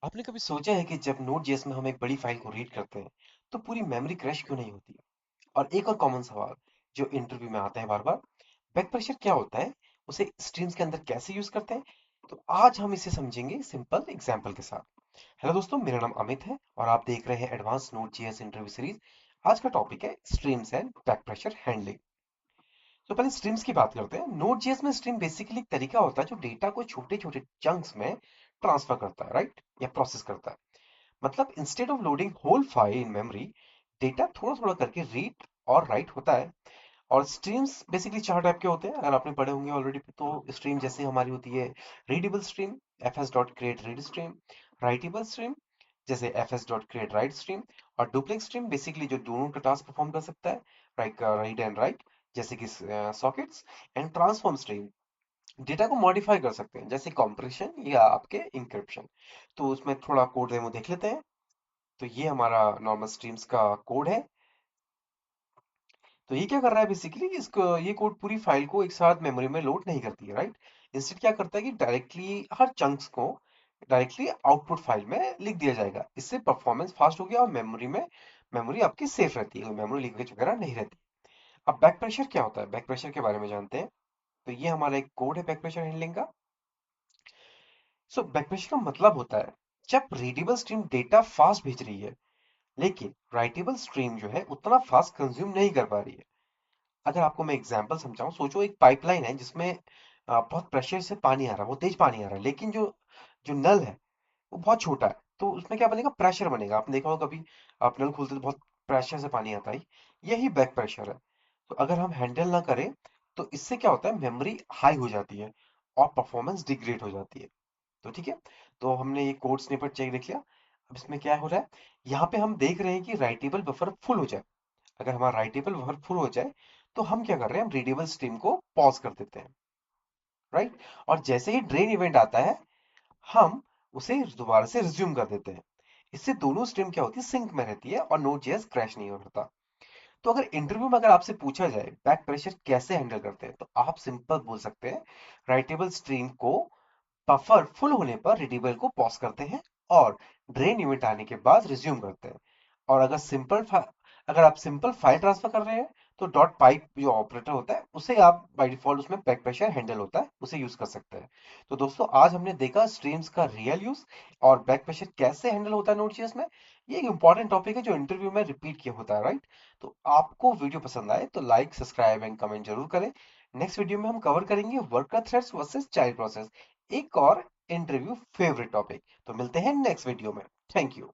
आपने कभी सोचा है कि जब Node.js में हम एक बड़ी फाइल को रीड करते हैं तो पूरी मेमोरी क्रैश क्यों नहीं होती? और एक और कॉमन सवाल जो इंटरव्यू में आता है बार बार, बैक प्रेशर क्या होता है, उसे स्ट्रीम्स के अंदर कैसे यूज करते हैं? तो आज हम इसे समझेंगे सिंपल एग्जांपल के साथ। हेलो दोस्तों, मेरा नाम अमित है और आप देख रहे हैं एडवांस Node.js इंटरव्यू सीरीज। आज का टॉपिक है streams and back pressure handling. तो पहले स्ट्रीम्स की बात करते हैं। Node.js में स्ट्रीम बेसिकली एक तरीका होता है जो डेटा को छोटे छोटे चंक्स में ट्रांसफर करता है, राइट, या प्रोसेस करता है। मतलब instead of loading whole file in memory, data थोड़ा थोड़ा करके रीड और राइट होता है। और स्ट्रीम्स बेसिकली चार टाइप के होते हैं, अगर आपने पढ़े होंगे ऑलरेडी। तो स्ट्रीम जैसे हमारी होती है readable stream, fs dot create read stream. Writable stream जैसे fs dot create right stream. और डुप्लेक्स स्ट्रीम बेसिकली जो दोनों का टास्क परफॉर्म कर सकता है, लाइक रीड एंड राइट, जैसे कि sockets. And transform stream data को मॉडिफाई कर सकते हैं, जैसे कॉम्प्रेशन या आपके इंक्रिप्शन। तो उसमें थोड़ा कोड डेमो देख लेते हैं। तो ये हमारा नॉर्मल स्ट्रीम्स का कोड है। तो ये क्या कर रहा है बेसिकली, इसको ये कोड पूरी फाइल को एक साथ मेमोरी में लोड नहीं करती है, राइट। इंस्टेड क्या करता है कि डायरेक्टली हर चंक्स को डायरेक्टली आउटपुट फाइल में लिख दिया जाएगा। इससे परफॉर्मेंस फास्ट हो गया और मेमोरी आपकी सेफ रहती है, मेमोरी लीकेज वगैरह नहीं रहती। अब बैक प्रेशर क्या होता है, बैक प्रेशर के बारे में जानते हैं। तो ये हमारा एक कोड है बैक प्रेशर हैंडलिंग का। सो बैक प्रेशर का मतलब होता है जब रीडेबल स्ट्रीम डेटा फास्ट भेज रही है लेकिन राइटेबल स्ट्रीम जो है उतना फास्ट कंज्यूम नहीं कर पा रही है। अगर आपको मैं एग्जांपल समझाऊं, सोचो एक पाइपलाइन है जिसमें बहुत प्रेशर से पानी आ रहा है, बहुत तेज पानी आ रहा है, लेकिन जो जो नल है वो बहुत छोटा है। तो उसमें क्या बनेगा, प्रेशर बनेगा। आपने देखा होगा कभी आप नल खोलते तो बहुत प्रेशर से पानी आता है। यही बैक प्रेशर है। तो अगर हम हैंडल ना करें तो इससे क्या होता है, मेमोरी हाई हो जाती है और परफॉर्मेंस डिग्रेड हो जाती है। तो ठीक है। तो हमने ये कोड स्निपेट चेक देख लिया। अब इसमें क्या हो रहा है, यहाँ पे हम देख रहे हैं कि राइटेबल बफर फुल हो जाए। अगर हमारा राइटेबल बफर फुल हो जाए तो हम क्या कर रहे हैं, हम रीडेबल स्ट्रीम को पॉज कर देते हैं, राइट। और जैसे ही ड्रेन इवेंट आता है हम उसे दोबारा से रिज्यूम कर देते हैं। इससे दोनों स्ट्रीम क्या होती है, सिंक में रहती है और Node.js क्रैश नहीं होता। तो अगर इंटरव्यू में अगर आपसे पूछा जाए बैक प्रेशर कैसे हैंडल करते हैं, तो आप सिंपल बोल सकते हैं राइटेबल स्ट्रीम को बफर फुल होने पर रीडेबल को पॉज करते हैं और ड्रेन इवेंट आने के बाद रिज्यूम करते हैं। और अगर आप सिंपल फाइल ट्रांसफर कर रहे हैं तो डॉट पाइप जो ऑपरेटर होता है उसे आप बाय डिफॉल्ट उसमें बैक प्रेशर हैंडल होता है, उसे यूज कर सकते हैं। तो दोस्तों आज हमने देखा स्ट्रीम्स का रियल यूज और बैक प्रेशर कैसे हैंडल होता है Node.js में। ये एक इंपॉर्टेंट टॉपिक है जो इंटरव्यू में रिपीट किया होता है, राइट। तो आपको वीडियो पसंद आए तो लाइक सब्सक्राइब एंड कमेंट जरूर करें। नेक्स्ट वीडियो में हम कवर करेंगे worker threads versus child process, एक और इंटरव्यू फेवरेट टॉपिक। तो मिलते हैं नेक्स्ट वीडियो में। Thank you.